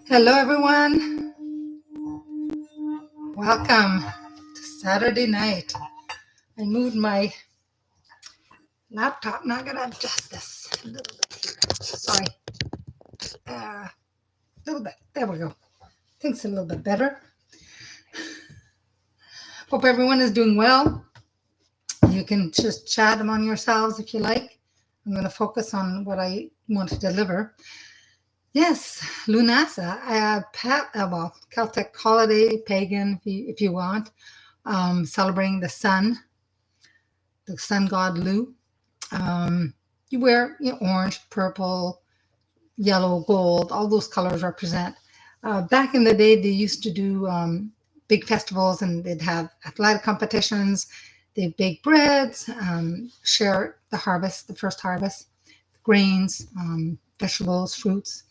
Hello, everyone. Welcome to Saturday night. I moved my laptop. Now I'm going to adjust this a little bit here. Sorry. A little bit. There we go. I think it's a little bit better. Hope everyone is doing well. You can just chat among yourselves if you like. I'm going to focus on what I want to deliver. Yes, Lunasa, Celtic holiday, pagan, if you want, celebrating the sun god Lu. You wear orange, purple, yellow, gold, all those colors represent. Back in the day, they used to do big festivals and they'd have athletic competitions. They'd bake breads, share the harvest, the first harvest, grains, vegetables, fruits.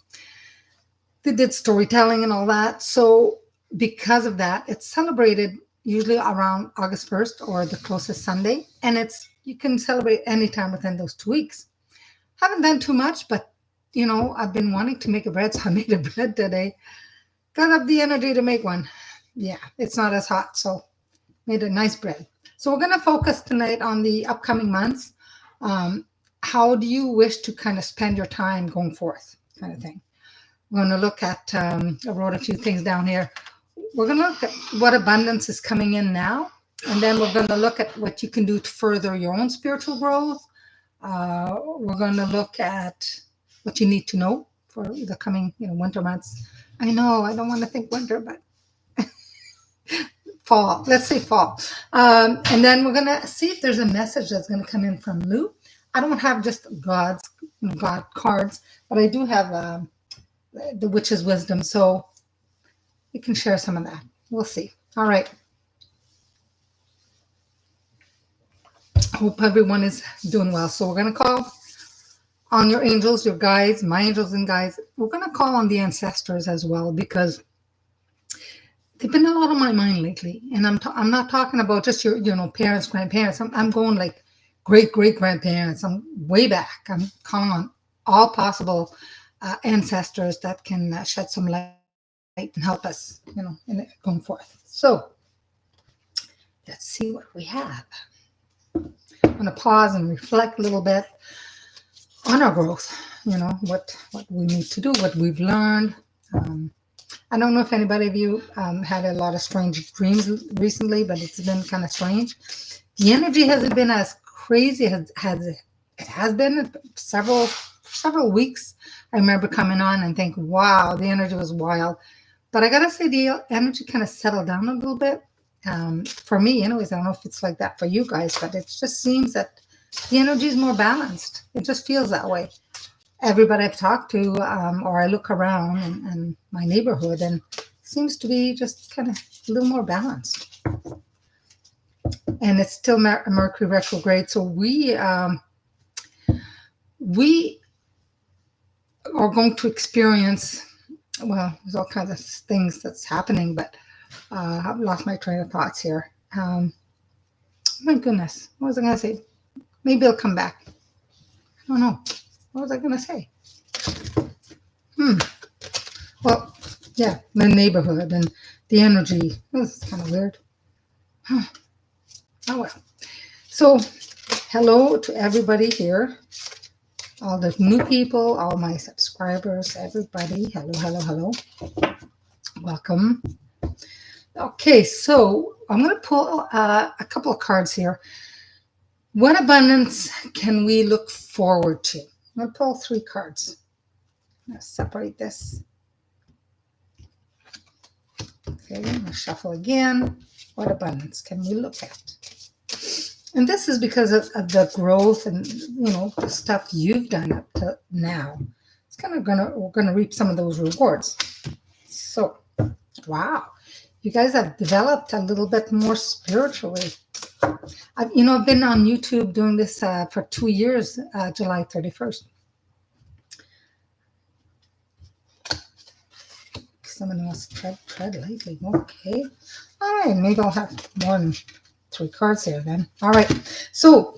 They did storytelling and all that. So because of that, it's celebrated usually around August 1st or the closest Sunday. And you can celebrate anytime within those 2 weeks. Haven't done too much, but I've been wanting to make a bread, so I made a bread today. Got up the energy to make one. Yeah, it's not as hot, so made a nice bread. So we're going to focus tonight on the upcoming months. How do you wish to kind of spend your time going forth, kind of thing. We're going to look at, I wrote a few things down here. We're going to look at what abundance is coming in now, and then we're going to look at what you can do to further your own spiritual growth. We're going to look at what you need to know for the coming winter months. I know I don't want to think winter, but fall. Let's say fall. And then we're going to see if there's a message that's going to come in from Lou. I don't have just God cards, but I do have the witch's wisdom, so you can share some of that. We'll see. All right. Hope everyone is doing well. So we're going to call on your angels, your guides, my angels and guides. We're going to call on the ancestors as well, because they've been a lot on my mind lately. And I'm not talking about just your parents, grandparents. I'm going like great grandparents. I'm way back. I'm calling on all possible ancestors that can shed some light and help us, in it going forth. So let's see what we have. I'm going to pause and reflect a little bit on our growth, what we need to do, what we've learned. I don't know if anybody of you had a lot of strange dreams recently, but it's been kind of strange. The energy hasn't been as crazy as it has been several weeks. I remember coming on and think, wow, the energy was wild. But I got to say, the energy kind of settled down a little bit. For me, anyways, I don't know if it's like that for you guys, but it just seems that the energy is more balanced. It just feels that way. Everybody I've talked to, or I look around and my neighborhood, and it seems to be just kind of a little more balanced. And it's still Mercury retrograde, so we are going to experience, well, there's all kinds of things that's happening, but I've lost my train of thoughts here. My goodness, what was I going to say? Maybe it'll come back. I don't know. What was I going to say? Well, yeah, the neighborhood and the energy. This is kind of weird. Oh, well. So, hello to everybody here. All the new people, all my subscribers, everybody. Hello. Welcome. Okay, so I'm going to pull a couple of cards here. What abundance can we look forward to? I'm going to pull 3 cards. I'm going to separate this. Okay, I'm going to shuffle again. What abundance can we look at? And this is because of the growth and, the stuff you've done up to now. It's kind of we're going to reap some of those rewards. So, wow. You guys have developed a little bit more spiritually. I've been on YouTube doing this for 2 years, July 31st. Someone wants to tread lightly. Okay. All right. Maybe I'll have more than 3 cards here then. All right. So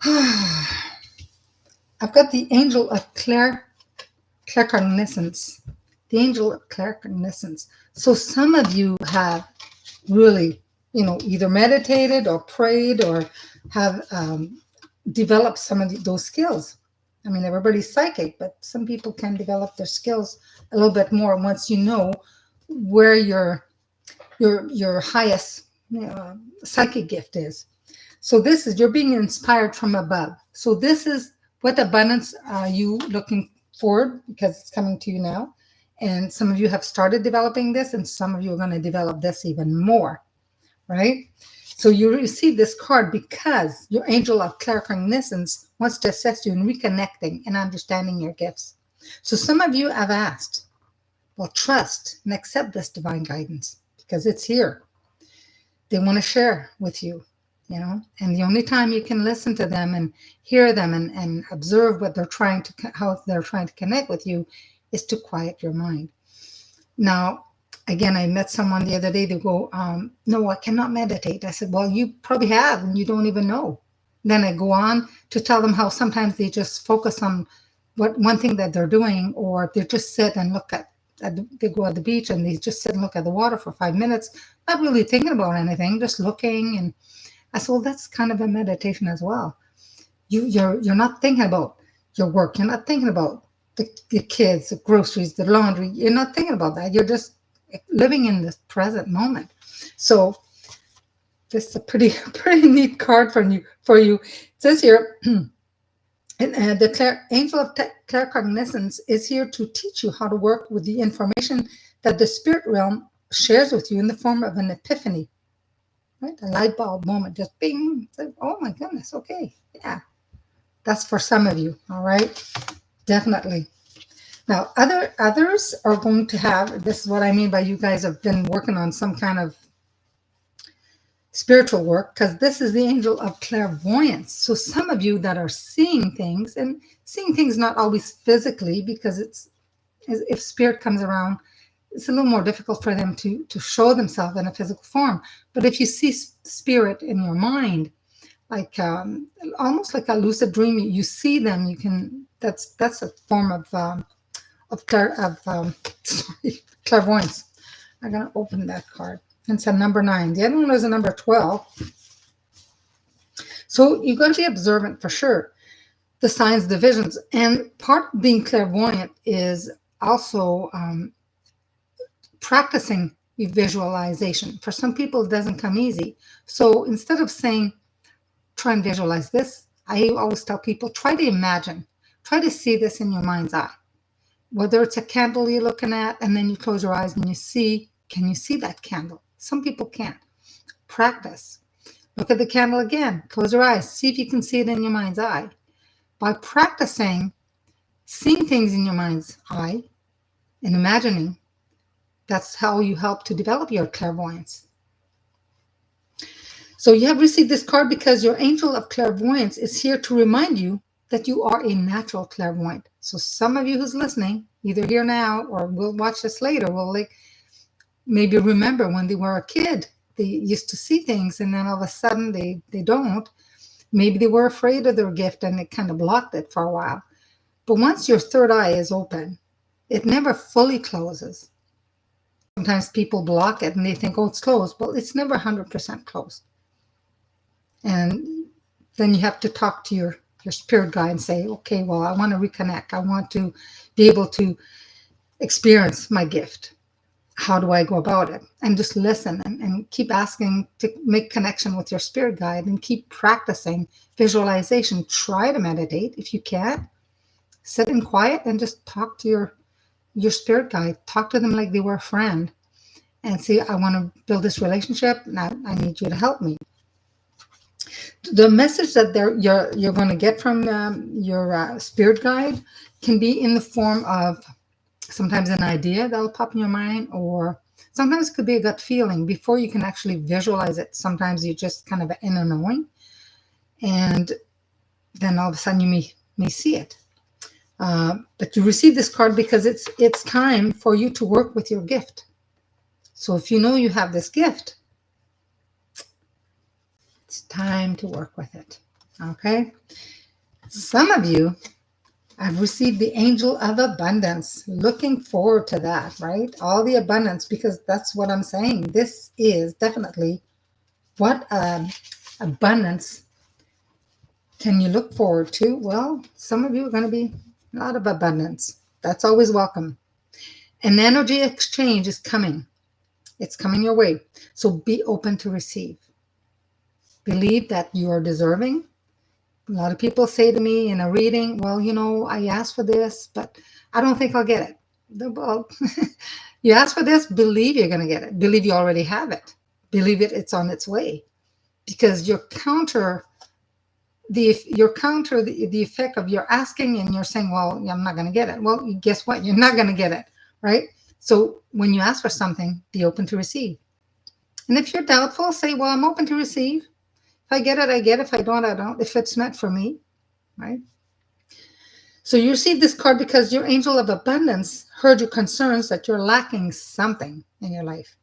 I've got the angel of claircognizance. the angel of claircognizance. So some of you have really, either meditated or prayed or have developed some of those skills. I mean, everybody's psychic, but some people can develop their skills a little bit more once you know where your highest psychic gift is. So this is, you're being inspired from above. So this is, what abundance are you looking forward, because it's coming to you now. And some of you have started developing this, and some of you are going to develop this even more, right? So you receive this card because your angel of claircognizance wants to assist you in reconnecting and understanding your gifts. So some of you have asked, well, trust and accept this divine guidance because it's here. They want to share with you, and the only time you can listen to them and hear them and observe what how they're trying to connect with you is to quiet your mind. Now, again, I met someone the other day. They go, no, I cannot meditate. I said, well, you probably have, and you don't even know. Then I go on to tell them how sometimes they just focus on one thing that they're doing, or they just sit and look they go at the beach and they just sit and look at the water for 5 minutes, not really thinking about anything, just looking. And I said, well, that's kind of a meditation as well. You're not thinking about your work. You're not thinking about the kids, the groceries, the laundry. You're not thinking about that. You're just living in this present moment. So this is a pretty neat card for you. It says here, and the angel of claircognizance is here to teach you how to work with the information that the spirit realm shares with you in the form of an epiphany, right? A light bulb moment, just bing. Oh my goodness. Okay, yeah, that's for some of you. All right, definitely. Now, others are going to have, this is what I mean by you guys have been working on some kind of spiritual work, because this is the angel of clairvoyance. So some of you that are seeing things, and seeing things not always physically, because if spirit comes around, it's a little more difficult for them to show themselves in a physical form. But if you see spirit in your mind, like almost like a lucid dream, you see them, you can, that's a form of clairvoyance. I'm going to open that card. It's a number 9. The other one was a number 12. So you've got to be observant for sure. The signs, the visions. And part of being clairvoyant is also practicing visualization. For some people, it doesn't come easy. So instead of saying, try and visualize this, I always tell people, try to imagine. Try to see this in your mind's eye. Whether it's a candle you're looking at, and then you close your eyes and can you see that candle? Some people can't. Practice. Look at the candle again. Close your eyes. See if you can see it in your mind's eye. By practicing seeing things in your mind's eye and imagining, that's how you help to develop your clairvoyance. So you have received this card because your angel of clairvoyance is here to remind you that you are a natural clairvoyant. So some of you who's listening, either here now or will watch this later, will maybe remember when they were a kid, they used to see things, and then all of a sudden they don't. Maybe they were afraid of their gift and it kind of blocked it for a while. But once your third eye is open, it never fully closes. Sometimes people block it and they think, oh, it's closed. Well, it's never 100% closed. And then you have to talk to your spirit guide and say, okay, well, I want to reconnect. I want to be able to experience my gift. How do I go about it? And just listen and keep asking to make connection with your spirit guide and keep practicing visualization. Try to meditate. If you can't, sit in quiet and just talk to your spirit guide. Talk to them like they were a friend and say, I want to build this relationship and I need you to help me. The message that you're going to get from your spirit guide can be in the form of sometimes an idea that'll pop in your mind, or sometimes it could be a gut feeling before you can actually visualize it. Sometimes you just kind of inner knowing, and then all of a sudden you may see it. But you receive this card because it's time for you to work with your gift. So if you know you have this gift, it's time to work with it. Okay? Some of you I've received the angel of abundance. Looking forward to that, right? All the abundance, because that's what I'm saying. This is definitely what abundance can you look forward to. Well, some of you are going to be a lot of abundance. That's always welcome. An energy exchange is coming. It's coming your way. So be open to receive. Believe that you are deserving. A lot of people say to me in a reading, well, I asked for this, but I don't think I'll get it. Well, you ask for this, believe you're going to get it. Believe you already have it. Believe it's on its way. Because you're counter the effect of you're asking and you're saying, well, I'm not going to get it. Well, guess what? You're not going to get it, right? So when you ask for something, be open to receive. And if you're doubtful, say, well, I'm open to receive. If I get it, I get it. If I don't, I don't. If it's meant for me, right? So you received this card because your angel of abundance heard your concerns that you're lacking something in your life.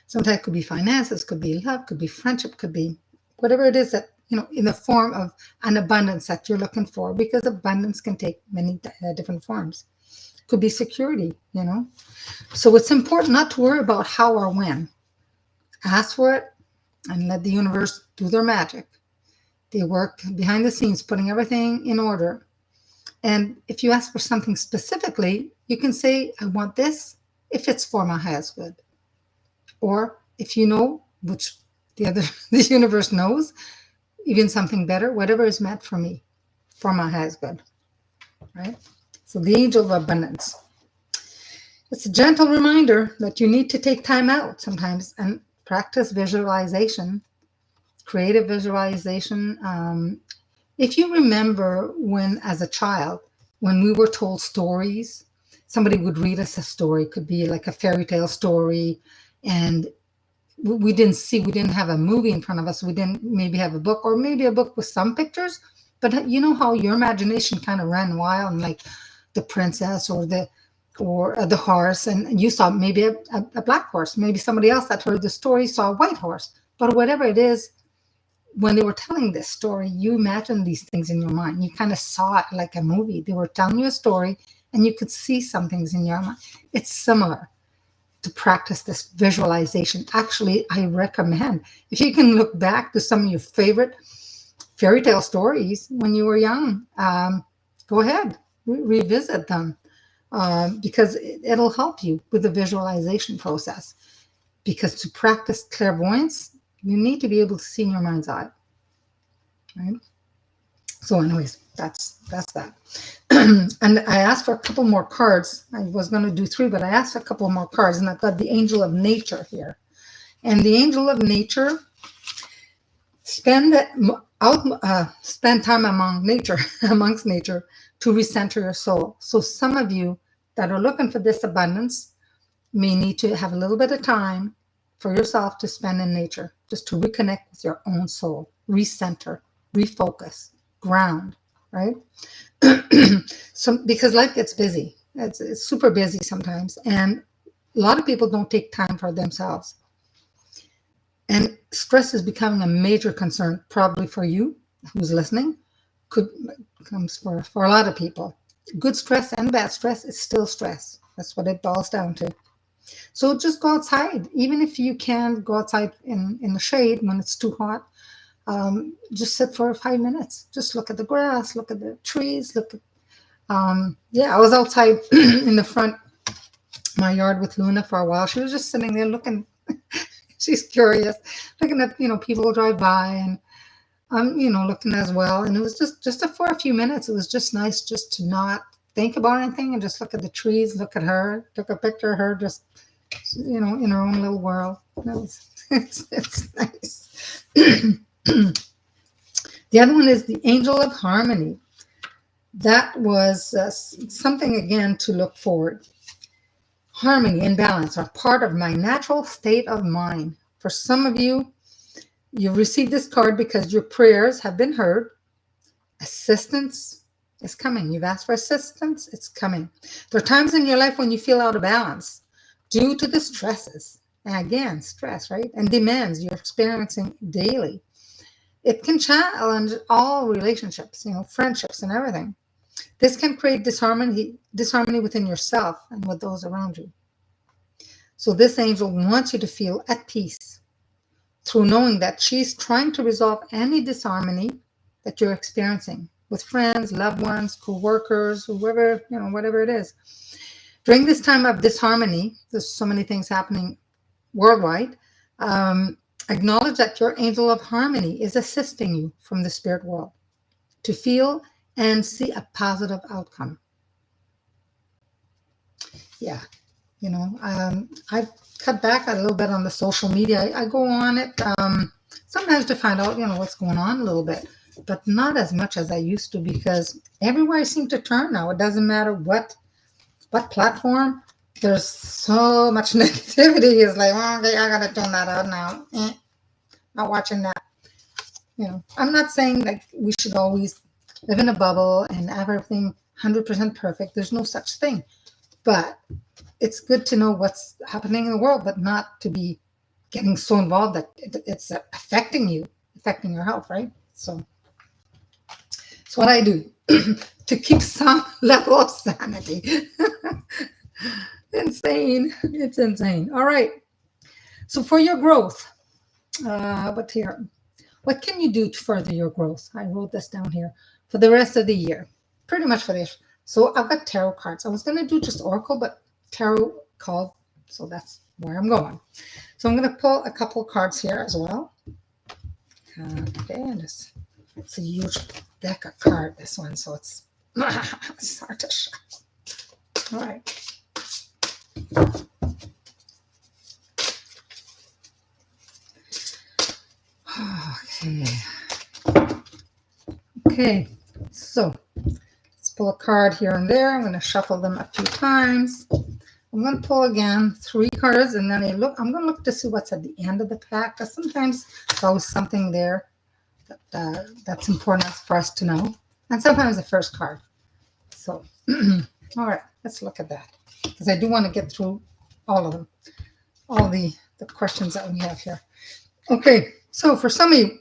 Sometimes it could be finances, could be love, could be friendship, could be whatever it is that, in the form of an abundance that you're looking for, because abundance can take many different forms. Could be security, So it's important not to worry about how or when. Ask for it and let the universe do their magic. They work behind the scenes, putting everything in order. And if you ask for something specifically, you can say, I want this if it's for my highest good. Or if you know, which the universe knows, even something better, whatever is meant for me, for my highest good, right? So the angel of abundance. It's a gentle reminder that you need to take time out sometimes and practice visualization, creative visualization. If you remember when, as a child, when we were told stories, somebody would read us a story, it could be like a fairy tale story, and we didn't have a movie in front of us. We didn't maybe have a book, or maybe a book with some pictures, but you know how your imagination kind of ran wild, and like the princess or the horse, and you saw maybe a black horse. Maybe somebody else that heard the story saw a white horse. But whatever it is, when they were telling this story, you imagined these things in your mind. You kind of saw it like a movie. They were telling you a story, and you could see some things in your mind. It's similar to practice this visualization. Actually, I recommend, if you can look back to some of your favorite fairy tale stories when you were young, go ahead, revisit them, because it'll help you with the visualization process. Because to practice clairvoyance, you need to be able to see in your mind's eye, right? So anyways, that's that. And I asked for a couple more cards. I was going to do 3, but I asked for a couple more cards, and I've got the angel of nature here. And the angel of nature, spend time amongst nature to recenter your soul. So some of you that are looking for this abundance may need to have a little bit of time for yourself to spend in nature, just to reconnect with your own soul, recenter, refocus, ground, right? Because life gets busy. It's super busy sometimes, and a lot of people don't take time for themselves. And stress is becoming a major concern, probably for you who's listening. Comes for a lot of people. Good stress and bad stress is still stress. That's what it boils down to. So just go outside, even if you can't go outside in the shade when it's too hot. Just sit for 5 minutes. Just look at the grass, look at the trees, look at. I was outside in the front my yard with Luna for a while. She was just sitting there looking. She's curious, looking at people drive by, and I'm looking as well. And it was just for a few minutes. It was just nice just to not think about anything and just look at the trees, look at her, took a picture of her, just in her own little world. It's nice. The other one is the angel of harmony. That was something, again, to look forward. Harmony and balance are part of my natural state of mind. For some of you, you received this card because your prayers have been heard. Assistance is coming. You've asked for assistance. It's coming. There are times in your life when you feel out of balance due to the stresses. And again, stress, right? And demands you're experiencing daily. It can challenge all relationships, friendships and everything. This can create disharmony within yourself and with those around you. So this angel wants you to feel at peace through knowing that she's trying to resolve any disharmony that you're experiencing with friends, loved ones, co-workers, whoever, whatever it is. During this time of disharmony, there's so many things happening worldwide. Acknowledge that your angel of harmony is assisting you from the spirit world to feel and see a positive outcome. Yeah, I've cut back a little bit on the social media. I go on it sometimes to find out, what's going on a little bit, but not as much as I used to, because everywhere I seem to turn now, it doesn't matter what platform, there's so much negativity. It's like, okay, I gotta tune that out now. Not watching that. I'm not saying that we should always live in a bubble and have everything 100% perfect. There's no such thing. But it's good to know what's happening in the world, but not to be getting so involved that it's affecting your health, right? So what I do to keep some level of sanity. Insane. It's insane. All right. So for your growth, what can you do to further your growth? I wrote this down here for the rest of the year, pretty much for this. So I've got tarot cards. I was going to do just Oracle, but tarot called, so that's where I'm going. So I'm going to pull a couple cards here as well. Okay, and it's a huge deck of cards, this one, so it's hard to shut. All right. Okay, so let's pull a card here and there. I'm going to shuffle them a few times. I'm going to pull again 3 cards, and then I'm going to look to see what's at the end of the pack, because sometimes there's always something there that's important for us to know, and sometimes the first card. So, all right, let's look at that, because I do want to get through all of them, all the questions that we have here. Okay, so for some of you,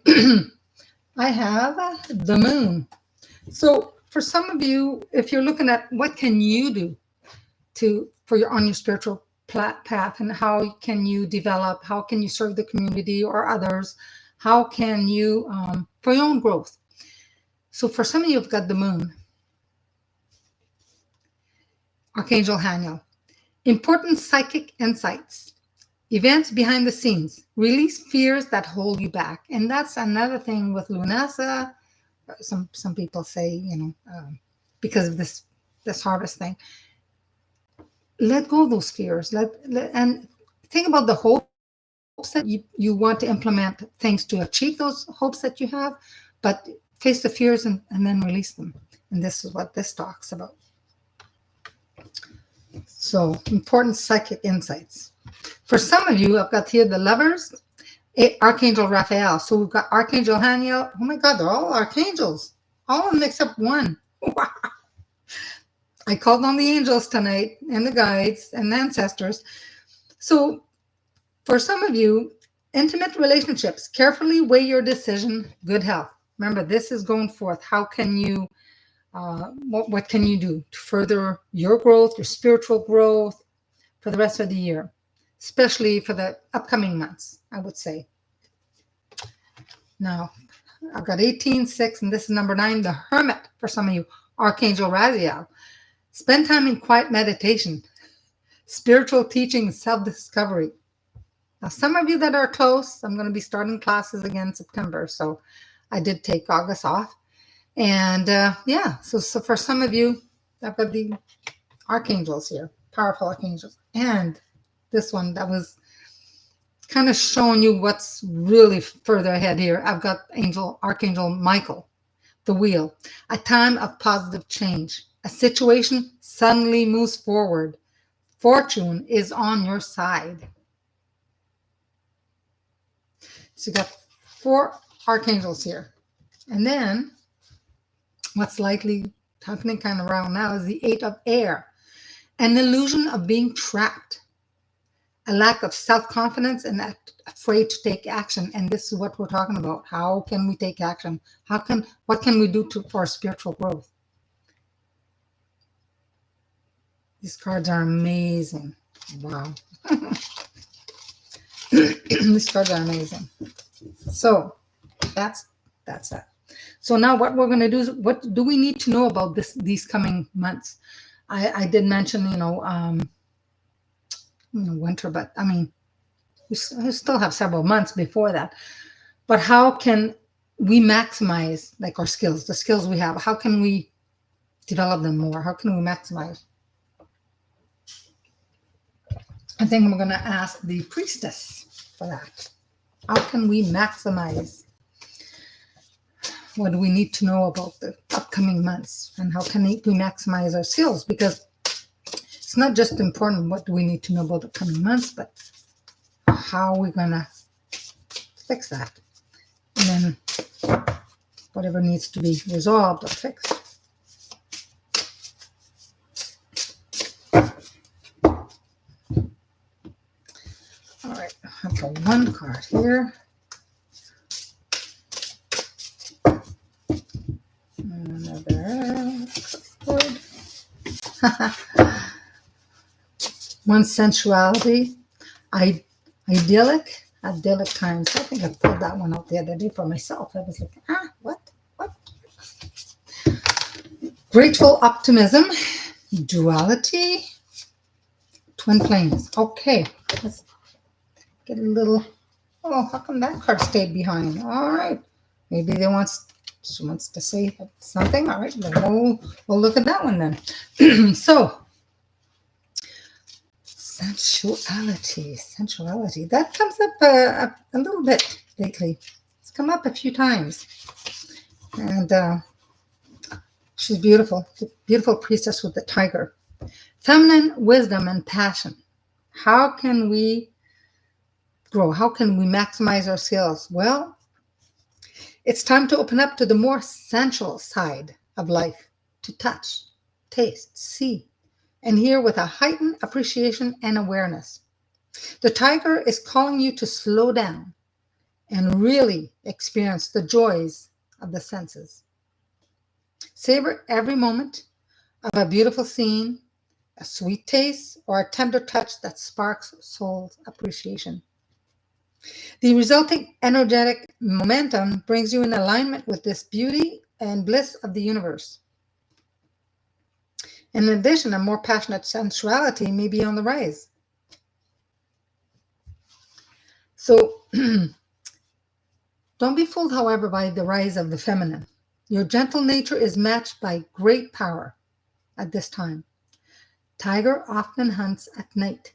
I have the moon. So for some of you, if you're looking at what can you do on your spiritual path, and how can you develop, how can you serve the community or others, how can you for your own growth. So for some of you, you've got the moon. Archangel Haniel. Important psychic insights. Events behind the scenes. Release fears that hold you back. And that's another thing with Lunasa. Some people say, because of this harvest thing. Let go of those fears. And think about the hopes that you want to implement things to achieve those hopes that you have, but face the fears and then release them. And this is what this talks about. So important psychic insights. For some of you, I've got here the Lovers, Archangel Raphael. So we've got Archangel Haniel. Oh my God, they're all archangels. All of them except one. Wow. I called on the angels tonight, and the guides and the ancestors. So for some of you, intimate relationships, carefully weigh your decision, good health. Remember, this is going forth. How can you, what can you do to further your growth, your spiritual growth for the rest of the year, especially for the upcoming months, I would say. Now, I've got 18, 6, and this is number 9, the Hermit for some of you, Archangel Raziel. Spend time in quiet meditation, spiritual teaching, self-discovery. Now, some of you that are close, I'm going to be starting classes again in September, so I did take August off. And so for some of you, I've got the archangels here, powerful archangels. And this one that was kind of showing you what's really further ahead here. I've got Archangel Michael, the wheel, a time of positive change. A situation suddenly moves forward. Fortune is on your side. So you got 4 archangels here. And then what's likely happening kind of around now is the 8 of air. An illusion of being trapped. A lack of self-confidence and afraid to take action. And this is what we're talking about. How can we take action? What can we do for our spiritual growth? These cards are amazing. Wow. These cards are amazing. So that's it. So now what we're going to do is, what do we need to know about these coming months? I did mention, winter, but I mean, we still have several months before that. But how can we maximize like our skills, the skills we have? How can we develop them more? How can we maximize? I think I'm going to ask the priestess for that. How can we maximize? What do we need to know about the upcoming months, and how can we maximize our skills? Because it's not just important what do we need to know about the coming months, but how are we going to fix that? And then whatever needs to be resolved or fixed. All right, I've got one card here. Another card. One, sensuality, idyllic times. I think I pulled that one out the other day for myself. I was like, what? Grateful optimism, duality, twin flames. Okay, let's get a little. Oh, how come that card stayed behind? All right, maybe she wants to say something. All right, then we'll look at that one then. So. Sensuality. That comes up a little bit lately. It's come up a few times. And she's beautiful. The beautiful priestess with the tiger. Feminine wisdom and passion. How can we grow? How can we maximize our skills? Well, it's time to open up to the more sensual side of life. To touch, taste, see, and hear with a heightened appreciation and awareness. The tiger is calling you to slow down and really experience the joys of the senses. Savor every moment of a beautiful scene, a sweet taste, or a tender touch that sparks soul's appreciation. The resulting energetic momentum brings you in alignment with this beauty and bliss of the universe. In addition, a more passionate sensuality may be on the rise. So, don't be fooled, however, by the rise of the feminine. Your gentle nature is matched by great power at this time. Tiger often hunts at night.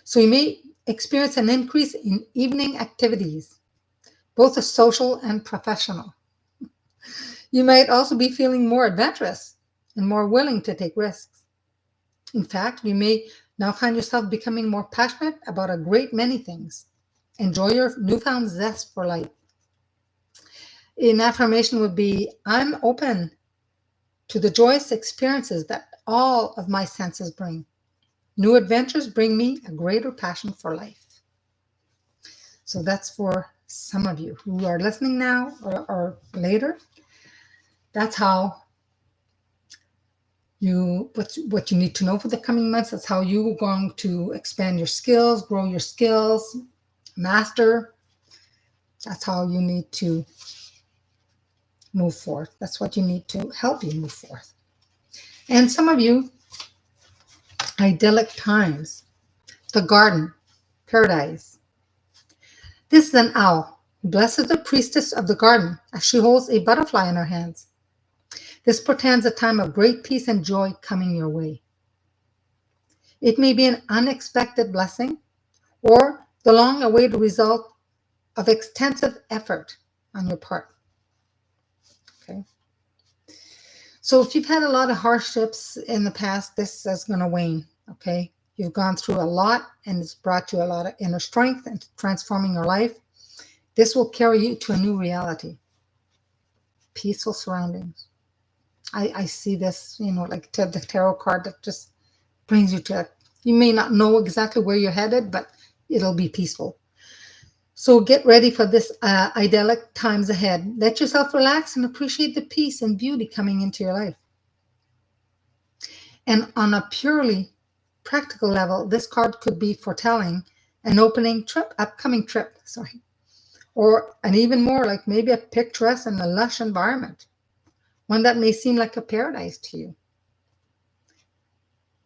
So you may experience an increase in evening activities, both social and professional. You might also be feeling more adventurous and more willing to take risks. In fact, you may now find yourself becoming more passionate about a great many things. Enjoy your newfound zest for life. An affirmation would be, I'm open to the joyous experiences that all of my senses bring. New adventures bring me a greater passion for life. So that's for some of you who are listening now or later. That's how what you need to know for the coming months. That's how you're going to expand your skills, grow your skills, master. That's how you need to move forth. That's what you need to help you move forth. And some of you, idyllic times, the garden, paradise. This is an owl who blesses the priestess of the garden as she holds a butterfly in her hands. This portends a time of great peace and joy coming your way. It may be an unexpected blessing or the long-awaited result of extensive effort on your part. Okay. So if you've had a lot of hardships in the past, this is going to wane. Okay. You've gone through a lot and it's brought you a lot of inner strength and transforming your life. This will carry you to a new reality. Peaceful surroundings. I see this, like the tarot card that just brings you to, you may not know exactly where you're headed, but it'll be peaceful. So get ready for this idyllic times ahead. Let yourself relax and appreciate the peace and beauty coming into your life. And on a purely practical level, this card could be foretelling an upcoming trip, or an even more like maybe a picturesque and a lush environment, one that may seem like a paradise to you.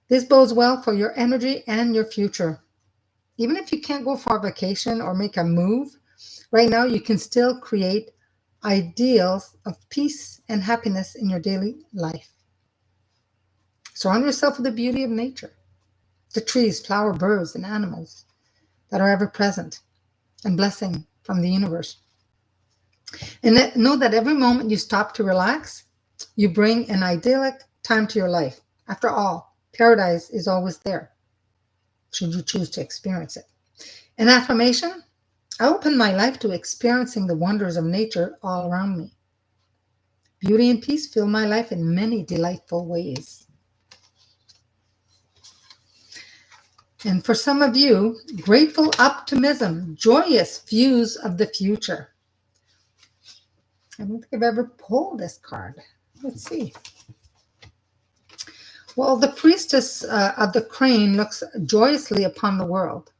This bodes well for your energy and your future. Even if you can't go for a vacation or make a move, right now you can still create ideals of peace and happiness in your daily life. Surround yourself with the beauty of nature, the trees, flower, birds, and animals that are ever present, and blessing from the universe. And know that every moment you stop to relax, you bring an idyllic time to your life. After all, paradise is always there, should you choose to experience it. An affirmation: I open my life to experiencing the wonders of nature all around me. Beauty and peace fill my life in many delightful ways. And for some of you, grateful optimism, joyous views of the future. I don't think I've ever pulled this card. Let's see. Well, the priestess of the crane looks joyously upon the world.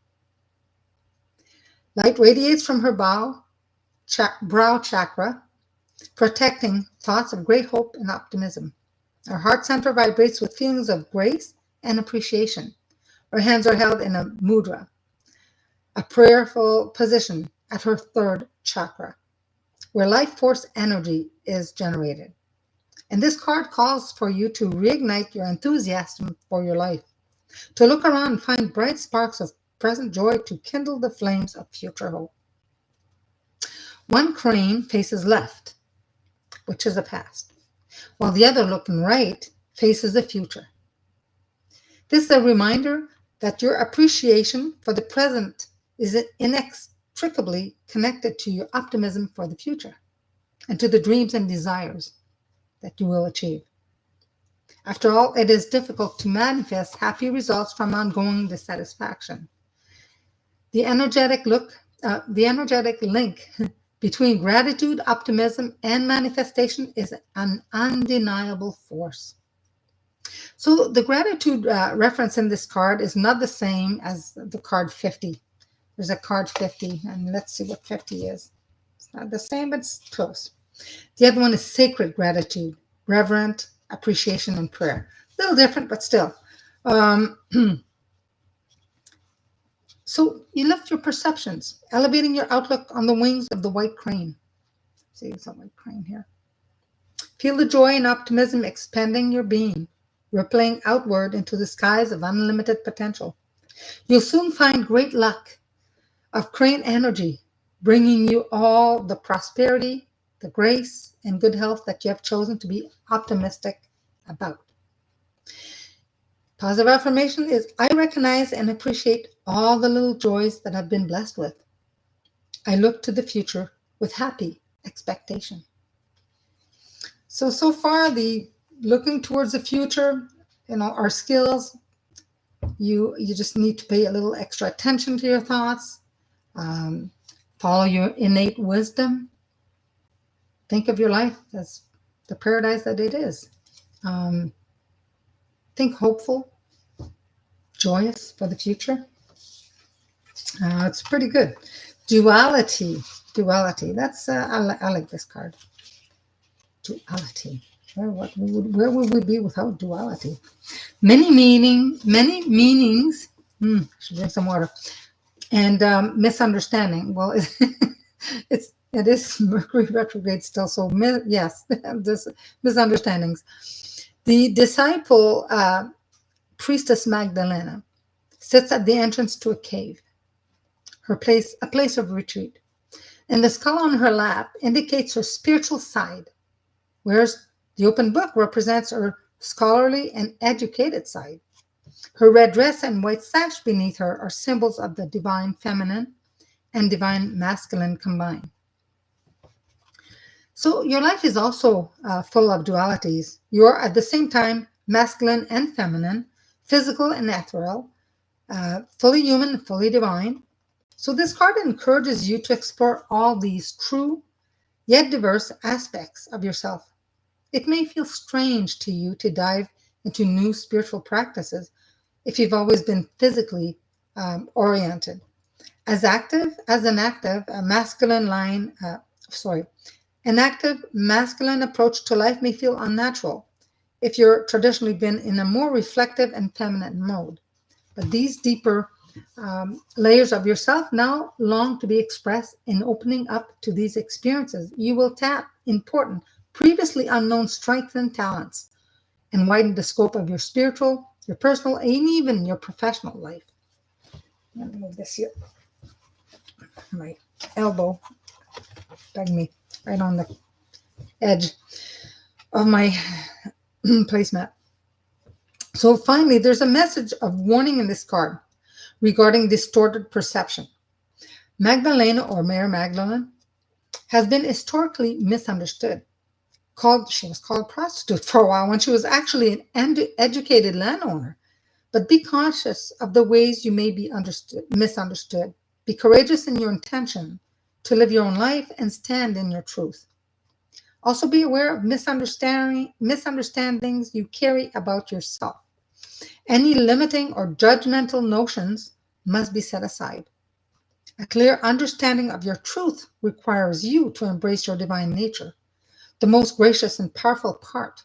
Light radiates from her brow chakra, protecting thoughts of great hope and optimism. Her heart center vibrates with feelings of grace and appreciation. Her hands are held in a mudra, a prayerful position at her third chakra, where life force energy is generated. And this card calls for you to reignite your enthusiasm for your life, to look around and find bright sparks of present joy to kindle the flames of future hope. One crane faces left, which is the past, while the other, looking right, faces the future. This is a reminder that your appreciation for the present is inextricably connected to your optimism for the future and to the dreams and desires that you will achieve. After all, it is difficult to manifest happy results from ongoing dissatisfaction. The energetic link between gratitude, optimism, and manifestation is an undeniable force. So the gratitude reference in this card is not the same as the card 50. There's a card 50, and let's see what 50 is. It's not the same, but it's close. The other one is sacred gratitude, reverent appreciation and prayer. A little different, but still. So you lift your perceptions, elevating your outlook on the wings of the white crane. See, it's a white crane here. Feel the joy and optimism expanding your being, rippling outward into the skies of unlimited potential. You'll soon find great luck of crane energy, bringing you all the prosperity, the grace, and good health that you have chosen to be optimistic about. Positive affirmation is, I recognize and appreciate all the little joys that I've been blessed with. I look to the future with happy expectation. So far, the looking towards the future, our skills, you just need to pay a little extra attention to your thoughts, follow your innate wisdom. Think of your life as the paradise that it is. Think hopeful, joyous for the future. It's pretty good. Duality. That's I like this card. Duality. Where would we be without duality? Many meanings. Should drink some water. And misunderstanding. Well, it is Mercury retrograde still. So yes, this misunderstandings. The disciple priestess Magdalena sits at the entrance to a cave, a place of retreat, and the skull on her lap indicates her spiritual side, whereas the open book represents her scholarly and educated side. Her red dress and white sash beneath her are symbols of the divine feminine and divine masculine combined. So your life is also full of dualities. You are at the same time masculine and feminine, physical and ethereal, fully human, fully divine. So this card encourages you to explore all these true yet diverse aspects of yourself. It may feel strange to you to dive into new spiritual practices if you've always been physically oriented. As an active, masculine line, sorry, an active masculine approach to life may feel unnatural if you're traditionally been in a more reflective and feminine mode. But these deeper layers of yourself now long to be expressed in opening up to these experiences. You will tap important, previously unknown strengths and talents and widen the scope of your spiritual, your personal, and even your professional life. Let me move this here. My elbow bugged me right on the edge of my placemat. So finally, there's a message of warning in this card regarding distorted perception. Magdalena, or Mary Magdalene, has been historically misunderstood. She was called a prostitute for a while when she was actually an educated landowner. But be cautious of the ways you may be misunderstood. Be courageous in your intention to live your own life and stand in your truth. Also be aware of misunderstandings you carry about yourself. Any limiting or judgmental notions must be set aside. A clear understanding of your truth requires you to embrace your divine nature, the most gracious and powerful part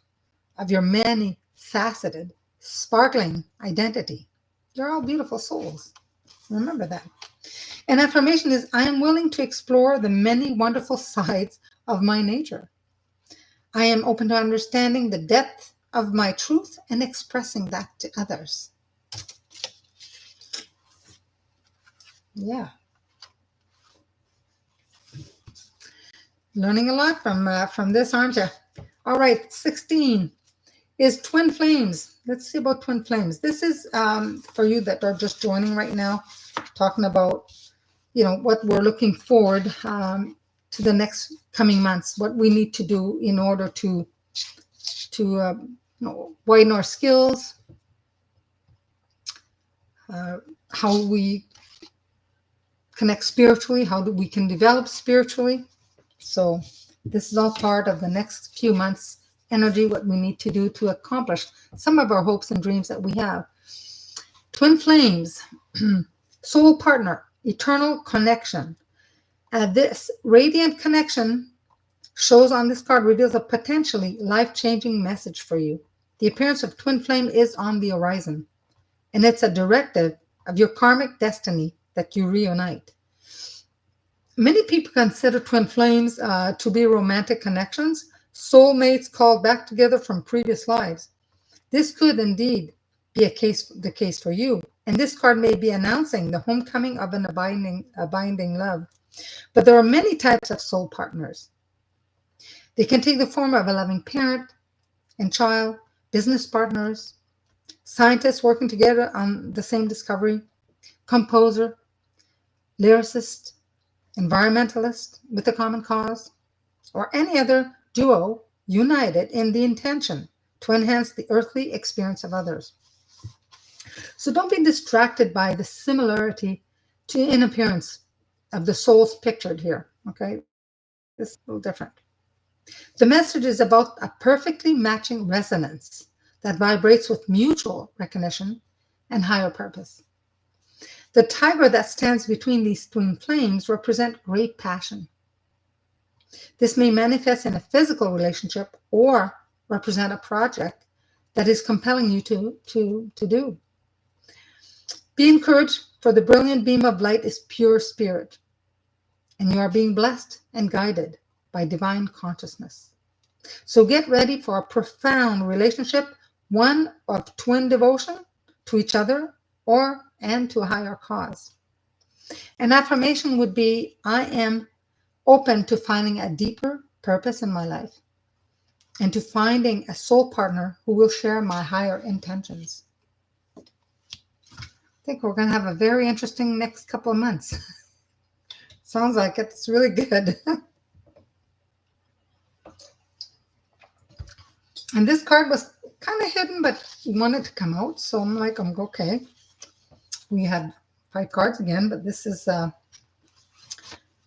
of your many faceted, sparkling identity. You're all beautiful souls. Remember that. An affirmation is, I am willing to explore the many wonderful sides of my nature. I am open to understanding the depth of my truth and expressing that to others. Yeah. Learning a lot from this, aren't you? All right, 16 is twin flames. Let's see about twin flames. This is for you that are just joining right now, talking about, what we're looking forward to the next coming months, what we need to do in order to widen our skills, how we connect spiritually, how we can develop spiritually. So this is all part of the next few months' energy, what we need to do to accomplish some of our hopes and dreams that we have. Twin flames, soul partner, eternal connection. This radiant connection shows on this card reveals a potentially life-changing message for you. The appearance of twin flame is on the horizon, and it's a directive of your karmic destiny that you reunite. Many people consider twin flames to be romantic connections, soulmates called back together from previous lives. This could indeed be the case for you, and this card may be announcing the homecoming of an abiding love. But there are many types of soul partners. They can take the form of a loving parent and child, business partners, scientists working together on the same discovery, composer, lyricist, environmentalist with a common cause, or any other duo united in the intention to enhance the earthly experience of others. So don't be distracted by the similarity in appearance of the souls pictured here, okay? This is a little different. The message is about a perfectly matching resonance that vibrates with mutual recognition and higher purpose. The tiger that stands between these twin flames represents great passion. This may manifest in a physical relationship or represent a project that is compelling you to do. Be encouraged, for the brilliant beam of light is pure spirit, and you are being blessed and guided by divine consciousness. So get ready for a profound relationship, one of twin devotion to each other and to a higher cause. An affirmation would be, I am open to finding a deeper purpose in my life and to finding a soul partner who will share my higher intentions. I think we're going to have a very interesting next couple of months. Sounds like it's really good. And this card was kind of hidden, but wanted to come out. So I'm like, okay. We had 5 cards again, but this is an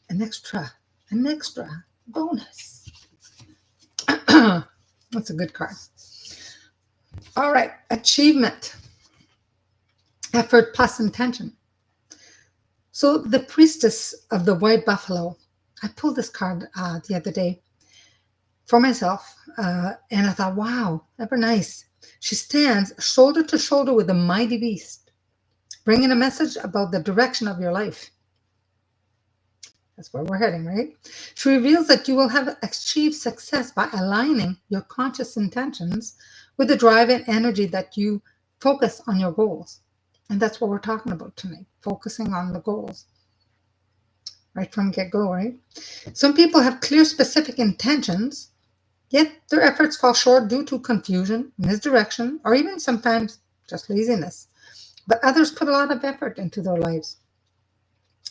extra bonus. That's a good card. All right, achievement, effort plus intention. So the priestess of the white buffalo, I pulled this card the other day for myself, and I thought, wow, ever nice. She stands shoulder to shoulder with the mighty beast, bringing a message about the direction of your life. That's where we're heading, right? She reveals that you will have achieved success by aligning your conscious intentions with the drive and energy that you focus on your goals. And that's what we're talking about tonight, focusing on the goals right from get-go, right? Some people have clear, specific intentions, yet their efforts fall short due to confusion, misdirection, or even sometimes just laziness. But others put a lot of effort into their lives,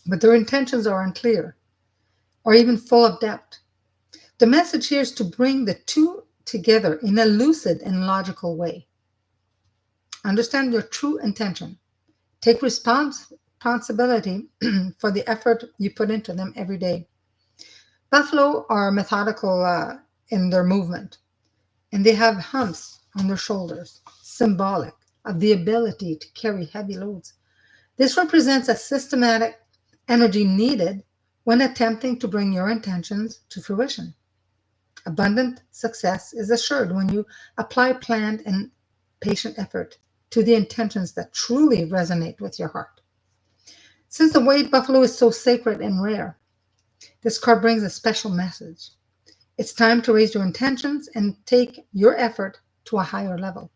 but their intentions are unclear or even full of doubt. The message here is to bring the two together in a lucid and logical way. Understand your true intention. Take responsibility for the effort you put into them every day. Buffalo are methodical in their movement, and they have humps on their shoulders, symbolic of the ability to carry heavy loads. This represents a systematic energy needed when attempting to bring your intentions to fruition. Abundant success is assured when you apply planned and patient effort to the intentions that truly resonate with your heart. Since the white buffalo is so sacred and rare, this card brings a special message. It's time to raise your intentions and take your effort to a higher level.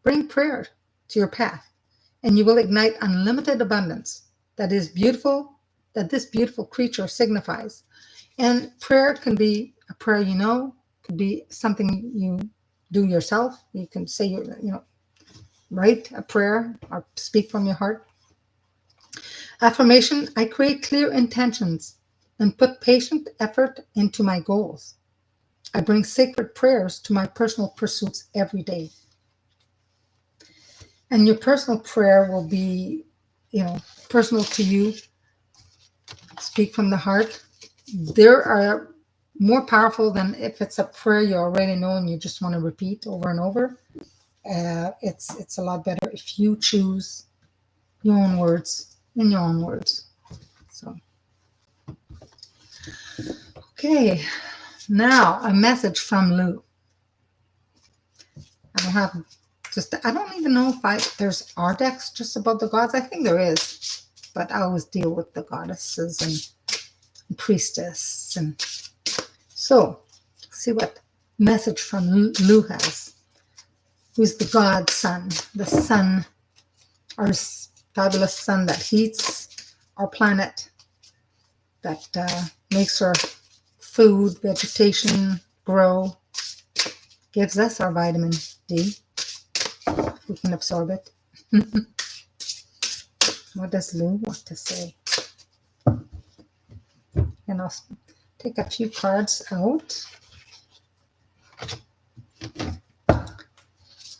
Bring prayer to your path, and you will ignite unlimited abundance that this beautiful creature signifies. And prayer can be a prayer could be something you do yourself. You can say, write a prayer or speak from your heart. Affirmation, I create clear intentions and put patient effort into my goals. I bring sacred prayers to my personal pursuits every day. And your personal prayer will be, personal to you. Speak from the heart. There are more powerful than if it's a prayer you already know and you just want to repeat over and over. It's a lot better if you choose your own words in your own words. So, okay, now a message from Lou. I don't even know if there's our decks just about the gods. I think there is, but I always deal with the goddesses and priestess. And so, see what message from Lou has. Who's the god sun, the sun, our fabulous sun that heats our planet, that makes our food, vegetation grow, gives us our vitamin D. We can absorb it. What does Lou want to say? And I'll take a few cards out.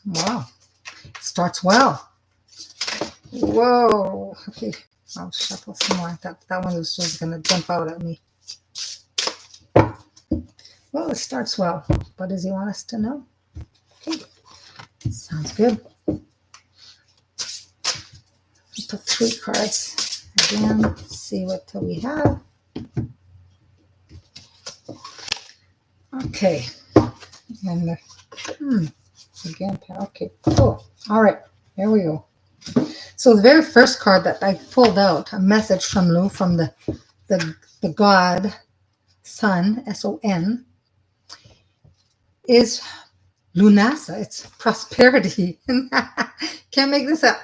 Wow, it starts well. Whoa. Okay, I'll shuffle some more. That one was just going to jump out at me. Well, it starts well. What does he want us to know? Okay, sounds good. Put 3 cards again. See what we have. Okay, and again. Okay, cool. All right, here we go. So the very first card that I pulled out, a message from Lou from the god Sun, S-O-N, is Lunasa. It's prosperity. Can't make this up.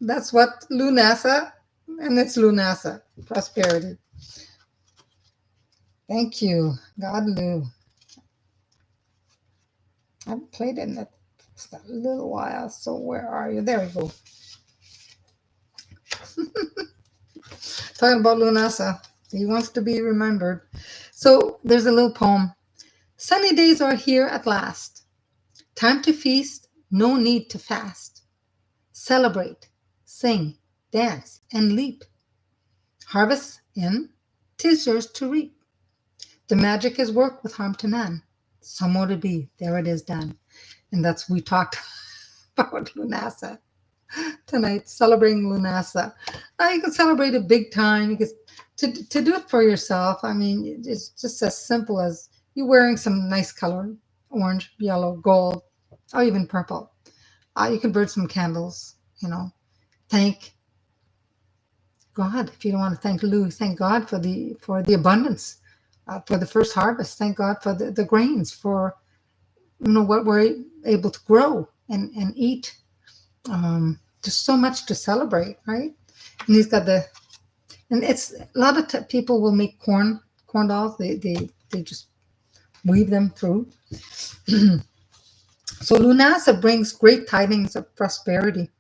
That's what Lunasa, and it's Lunasa, prosperity. Thank you, God Lou. I haven't played it in a little while, so where are you? There we go. Talking about Lunasa. He wants to be remembered. So there's a little poem. Sunny days are here at last. Time to feast, no need to fast. Celebrate, sing, dance, and leap. Harvest in, 'tis yours to reap. The magic is work with harm to none. So more to be, there it is done. And that's we talked about Lunasa tonight, celebrating Lunasa. Now you can celebrate it big time. You can to do it for yourself. I mean, it's just as simple as you wearing some nice color, orange, yellow, gold, or even purple. You can burn some candles. Thank God. If you don't want to thank Lou, thank God for the abundance, for the first harvest. Thank God for the grains, for what we're able to grow and eat. Just so much to celebrate, right? And he's got and it's a lot of people will make corn dolls. They just weave them through. So Lunasa brings great tidings of prosperity.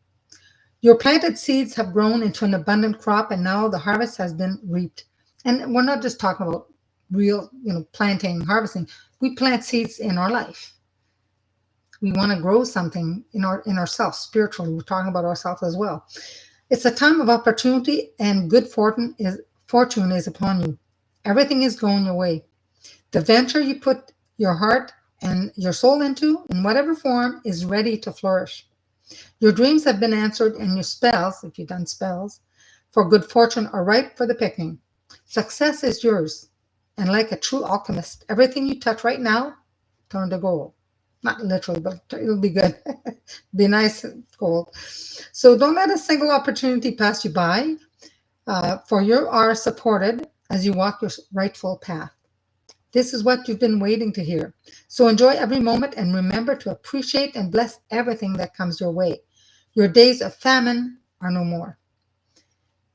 Your planted seeds have grown into an abundant crop, and now the harvest has been reaped. And we're not just talking about real, planting, harvesting. We plant seeds in our life. We want to grow something in ourselves spiritually. We're talking about ourselves as well. It's a time of opportunity, and good fortune is upon you. Everything is going your way. The venture you put your heart and your soul into, in whatever form, is ready to flourish. Your dreams have been answered, and your spells, if you've done spells, for good fortune are ripe for the picking. Success is yours, and like a true alchemist, everything you touch right now turn to gold. Not literally, but it'll be good. Be nice gold. So don't let a single opportunity pass you by, for you are supported as you walk your rightful path. This is what you've been waiting to hear. So enjoy every moment and remember to appreciate and bless everything that comes your way. Your days of famine are no more.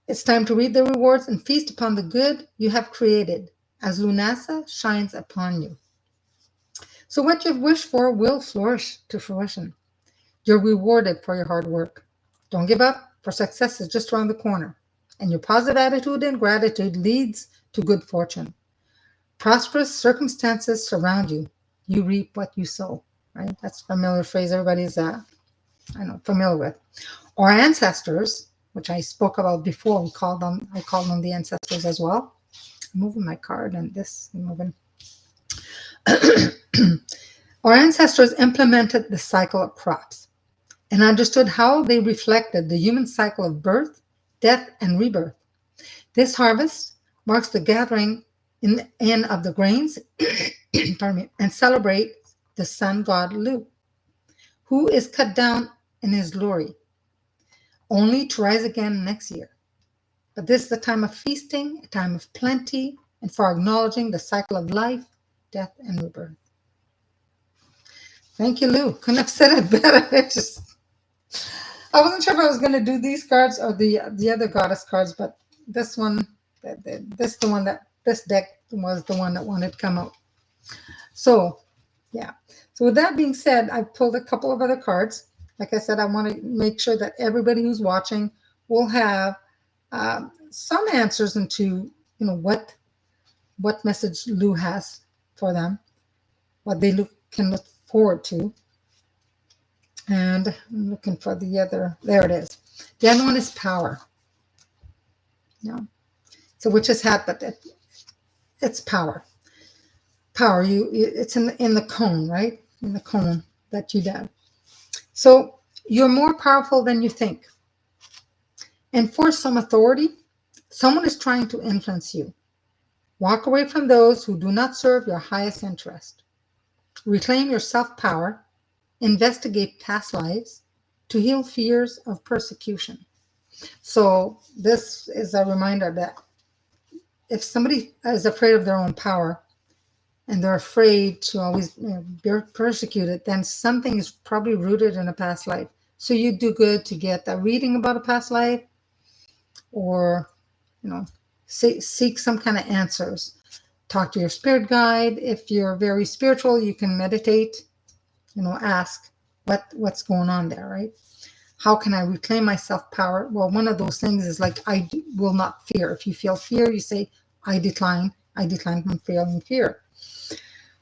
It's time to reap the rewards and feast upon the good you have created as Lunasa shines upon you. So what you've wished for will flourish to fruition. You're rewarded for your hard work. Don't give up, for success is just around the corner. And your positive attitude and gratitude leads to good fortune. Prosperous circumstances surround you. You reap what you sow. Right? That's a familiar phrase everybody's familiar with. Our ancestors, which I spoke about before, I called them the ancestors as well. I'm moving my card and this I'm moving. Our ancestors implemented the cycle of crops and understood how they reflected the human cycle of birth, death, and rebirth. This harvest marks the gathering in of the grains pardon me, and celebrate the sun god Lu, who is cut down in his glory, only to rise again next year. But this is a time of feasting, a time of plenty, and for acknowledging the cycle of life, death, and rebirth. Thank you, Lou. Couldn't have said it better. I wasn't sure if I was going to do these cards or the other goddess cards, but this one, this deck was the one that wanted to come out. So, yeah. So with that being said, I pulled a couple of other cards. Like I said, I want to make sure that everybody who's watching will have some answers into, what message Lou has for them, what they can look forward to. And I'm looking for the other. There it is. The other one is power. Yeah. So witch's hat, but it's power. Power. It's in the cone, right? In the cone that you did. So you're more powerful than you think. Enforce some authority. Someone is trying to influence you. Walk away from those who do not serve your highest interest. Reclaim your self-power. Investigate past lives to heal fears of persecution. So this is a reminder that if somebody is afraid of their own power and they're afraid to always be persecuted, then something is probably rooted in a past life. So you do good to get a reading about a past life, or seek some kind of answers. Talk to your spirit guide. If you're very spiritual, you can meditate. Ask what's going on there, right? How can I reclaim my self-power? Well, one of those things is like, I will not fear. If you feel fear, you say, I decline from feeling fear.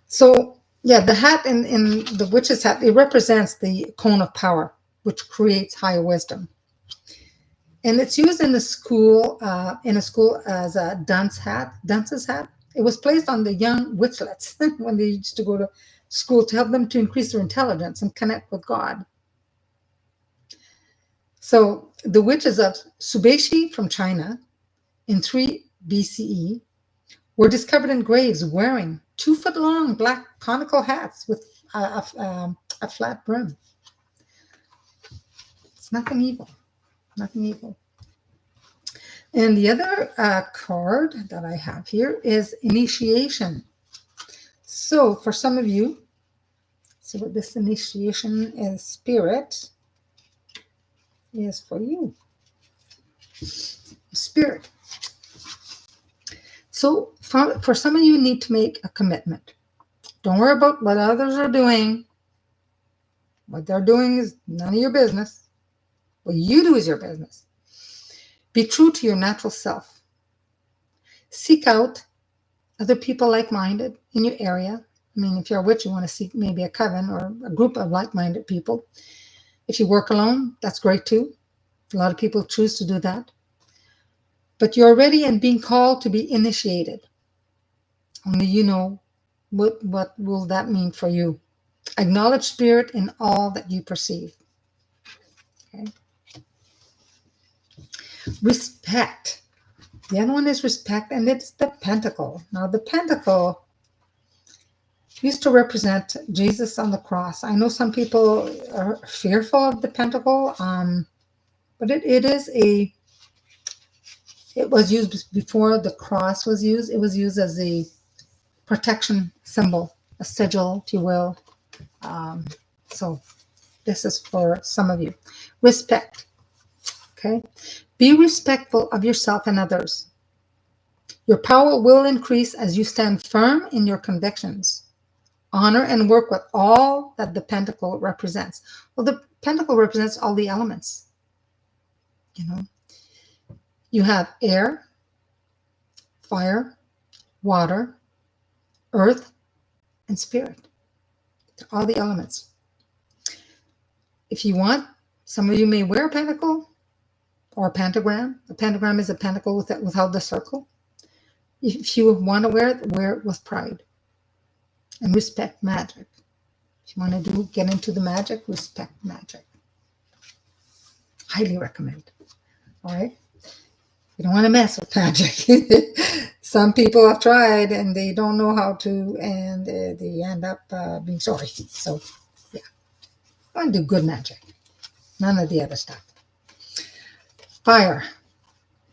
So yeah, the hat in the witch's hat, it represents the cone of power, which creates higher wisdom. And it's used in a school as a dunce's hat. It was placed on the young witchlets when they used to go to school to help them to increase their intelligence and connect with God. So the witches of Subeishi from China in 3 BCE were discovered in graves wearing 2-foot-long black conical hats with a flat brim. It's nothing evil, nothing evil. And the other card that I have here is initiation. So for some of you, see what this initiation is, spirit is for you. Spirit. So for some of you, need to make a commitment. Don't worry about what others are doing. What they're doing is none of your business. What you do is your business. Be true to your natural self. Seek out other people like-minded in your area. I mean, if you're a witch, you want to seek maybe a coven or a group of like-minded people. If you work alone, that's great too. A lot of people choose to do that. But you're ready and being called to be initiated. Only you know what will that mean for you. Acknowledge spirit in all that you perceive. Okay. Respect. The other one is respect, and it's the pentacle. Now, the pentacle used to represent Jesus on the cross. I know some people are fearful of the pentacle, but it was used before the cross was used. It was used as a protection symbol, a sigil, if you will. So this is for some of you. Respect. Okay. Be respectful of yourself and others. Your power will increase as you stand firm in your convictions. Honor and work with all that the pentacle represents. Well, the pentacle represents all the elements. You know, you have air, fire, water, earth, and spirit. All the elements. If you want, some of you may wear a pentacle or a pentagram. A pentagram is a pentacle without the circle. If you want to wear it with pride. And respect magic. If you want to get into the magic, respect magic. Highly recommend. All right? You don't want to mess with magic. Some people have tried and they don't know how to, and they end up being sorry. So, yeah. You want to do good magic. None of the other stuff. Fire.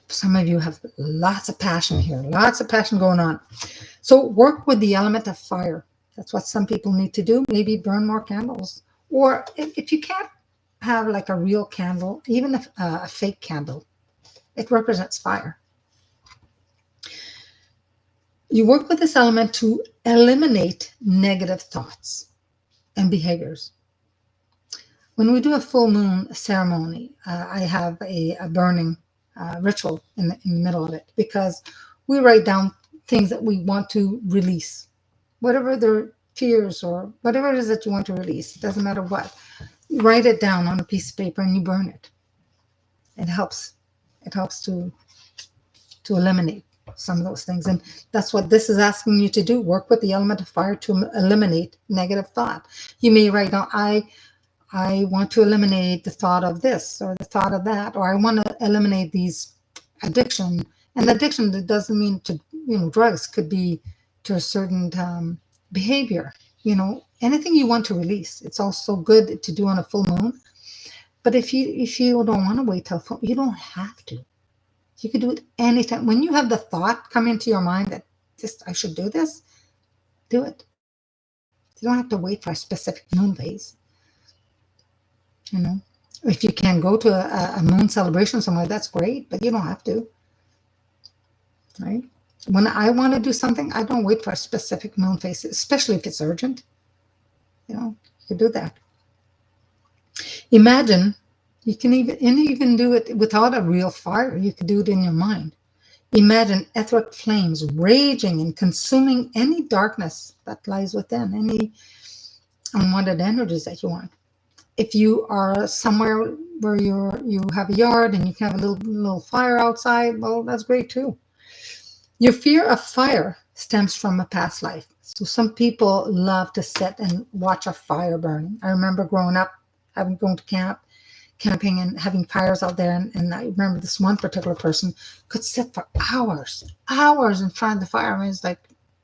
Some of you have lots of passion here. Lots of passion going on. So work with the element of fire. That's what some people need to do. Maybe burn more candles. Or if you can't have like a real candle, even a fake candle, it represents fire. You work with this element to eliminate negative thoughts and behaviors. When we do a full moon ceremony, I have a burning ritual in the middle of it, because we write down things that we want to release. Whatever their fears or whatever it is that you want to release, it doesn't matter what. You write it down on a piece of paper and you burn it. It helps. It helps to eliminate some of those things. And that's what this is asking you to do. Work with the element of fire to eliminate negative thought. You may write down, I want to eliminate the thought of this or the thought of that, or I want to eliminate these addiction. And addiction, that doesn't mean to, drugs, could be to a certain behavior, anything you want to release. It's also good to do on a full moon. But if you don't want to wait till full, you don't have to. You could do it anytime. When you have the thought come into your mind that I should do this, do it. You don't have to wait for a specific moon phase. If you can go to a moon celebration somewhere, that's great, but you don't have to. Right? When I want to do something, I don't wait for a specific moon phase, especially if it's urgent. You can do that. Imagine, you can even do it without a real fire. You could do it in your mind. Imagine etheric flames raging and consuming any darkness that lies within, any unwanted energies that you want. If you are somewhere where you have a yard and you can have a little fire outside, well, that's great too. Your fear of fire stems from a past life. So some people love to sit and watch a fire burning. I remember growing up, having going to camping and having fires out there. And I remember this one particular person could sit for hours in front of the fire. I mean, it's like,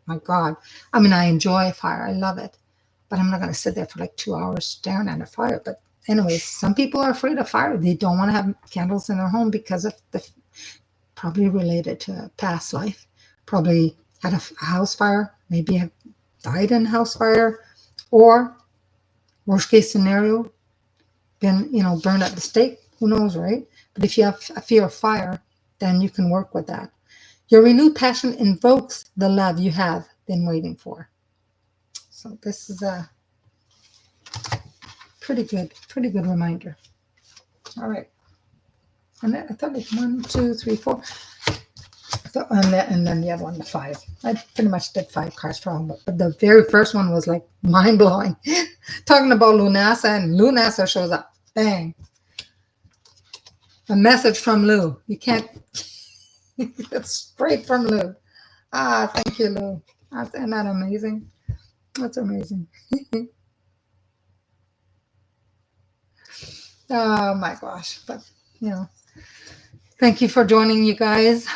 my God. I mean, I enjoy fire. I love it. But I'm not going to sit there for like 2 hours staring at a fire. But anyways, some people are afraid of fire. They don't want to have candles in their home because of the probably related to a past life. Probably had a house fire, maybe have died in a house fire, or worst case scenario, been burned at the stake. Who knows, right? But if you have a fear of fire, then you can work with that. Your renewed passion invokes the love you have been waiting for. So this is a pretty good reminder. All right. And I thought it's 1, 2, 3, 4. And then the other one, the 5. I pretty much did 5 cards for all, but the very first one was like mind blowing. Talking about Lunasa, and Lunasa shows up. Bang. A message from Lou. You can't. It's straight from Lou. Thank you, Lou. Isn't that amazing? That's amazing. Oh my gosh. But, thank you for joining, you guys.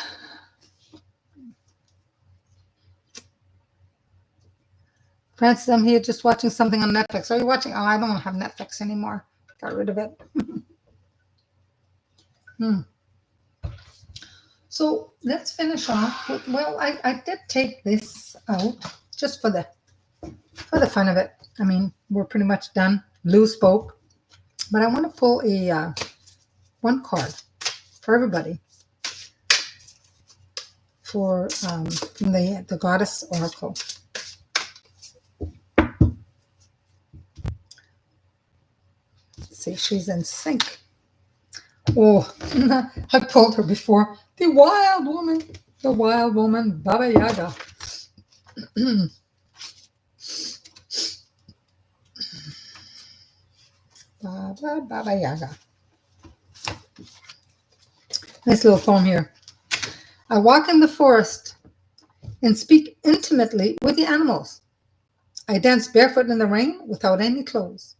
Francis, I'm here just watching something on Netflix. Are you watching? Oh, I don't have Netflix anymore. Got rid of it. So let's finish off with, well, I did take this out just for the fun of it. I mean, we're pretty much done. Lou spoke. But I want to pull a one card for everybody for from the Goddess Oracle. Let's see, she's in sync. Oh, I pulled her before. The wild woman, Baba Yaga. Baba Yaga. Nice little poem here. I walk in the forest and speak intimately with the animals. I dance barefoot in the rain without any clothes.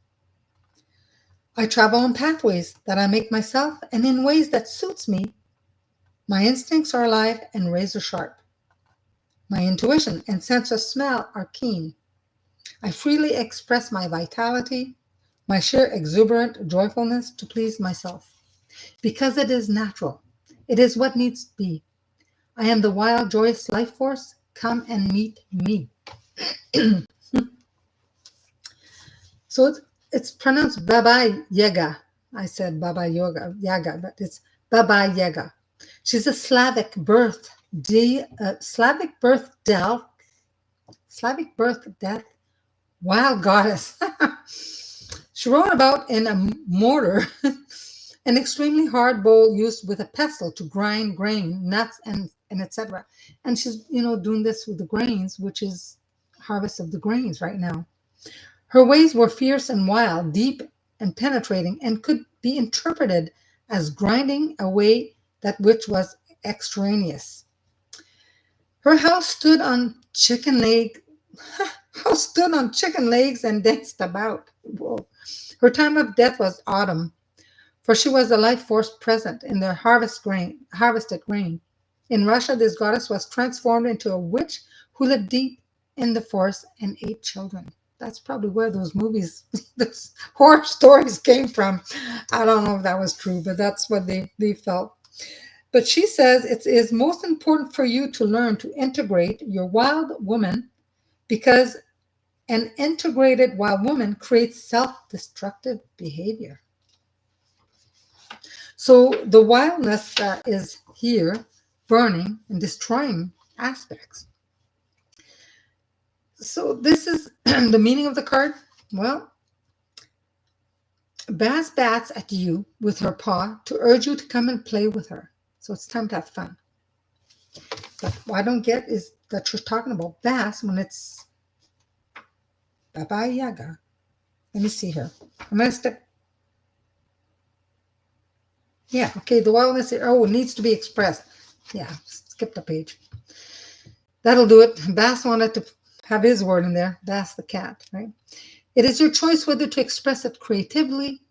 I travel on pathways that I make myself and in ways that suits me. My instincts are alive and razor sharp. My intuition and sense of smell are keen. I freely express my vitality, my sheer exuberant joyfulness to please myself. Because it is natural. It is what needs to be. I am the wild, joyous life force. Come and meet me. So it's pronounced Baba Yaga. I said Baba Yaga, but it's Baba Yaga. She's a Slavic birth death, wild goddess. She wrote about in a mortar, an extremely hard bowl used with a pestle to grind grain, nuts, and etc. And she's doing this with the grains, which is harvest of the grains right now. Her ways were fierce and wild, deep and penetrating, and could be interpreted as grinding away that which was extraneous. Her house stood on chicken legs and danced about. Whoa. Her time of death was autumn, for she was the life force present in their harvested grain. In Russia, this goddess was transformed into a witch who lived deep in the forest and ate children. That's probably where those movies, those horror stories came from. I don't know if that was true, but that's what they felt. But she says it is most important for you to learn to integrate your wild woman, because an integrated wild woman creates self-destructive behavior. So the wildness is here, burning and destroying aspects. So this is the meaning of the card. Well, Bass bats at you with her paw to urge you to come and play with her. So it's time to have fun. But what I don't get is that you're talking about bass when it's Baba Yaga. Let me see here. I'm going to step. Yeah, okay, the wildness, it needs to be expressed. Yeah, skip the page. That'll do it. Bass wanted to have his word in there. Bass the cat, right? It is your choice whether to express it creatively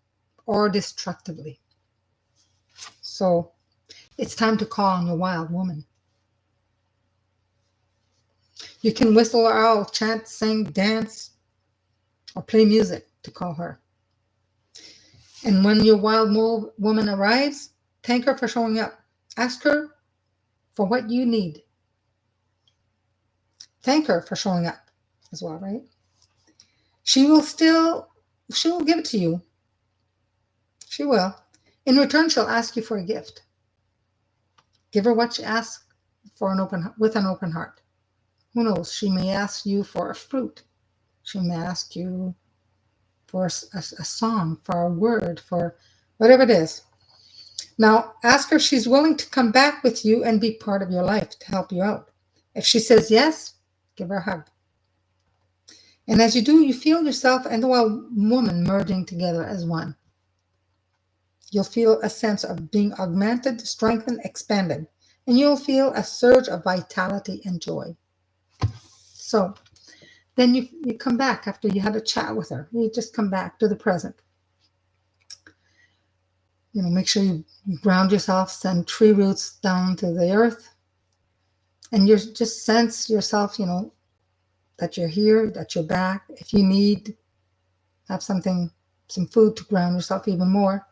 or destructively. So it's time to call on your wild woman. You can whistle or owl, chant, sing, dance, or play music to call her. And when your wild woman arrives, thank her for showing up. Ask her for what you need. Thank her for showing up as well, right? She will give it to you. She will. In return, she'll ask you for a gift. Give her what she asks with an open heart. Who knows? She may ask you for a fruit. She may ask you for a song, for a word, for whatever it is. Now, ask her if she's willing to come back with you and be part of your life to help you out. If she says yes, give her a hug. And as you do, you feel yourself and the wild woman merging together as one. You'll feel a sense of being augmented, strengthened, expanded, and you'll feel a surge of vitality and joy. So then you come back after you had a chat with her. You just come back to the present. Make sure you ground yourself, send tree roots down to the earth, and you just sense yourself, that you're here, that you're back. If you need, have some food to ground yourself even more.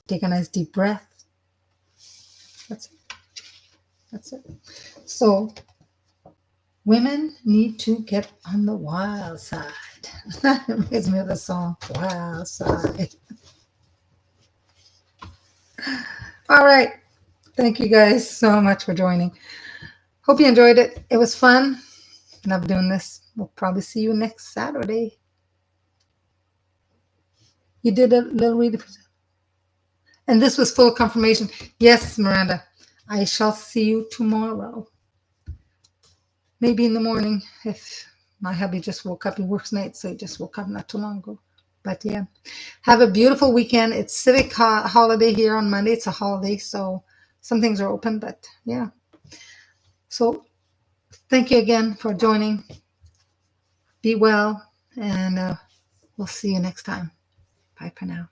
Take a nice deep breath. That's it. So women need to get on the wild side. That reminds me of the song, Wild Side. All right. Thank you guys so much for joining. Hope you enjoyed it. It was fun. Love doing this. We'll probably see you next Saturday. You did a little reading. And this was full confirmation. Yes, Miranda, I shall see you tomorrow. Maybe in the morning if my hubby just woke up. He works nights, so he just woke up not too long ago. But yeah, have a beautiful weekend. It's civic holiday here on Monday. It's a holiday, so some things are open, but yeah. So thank you again for joining. Be well, and we'll see you next time. Bye for now.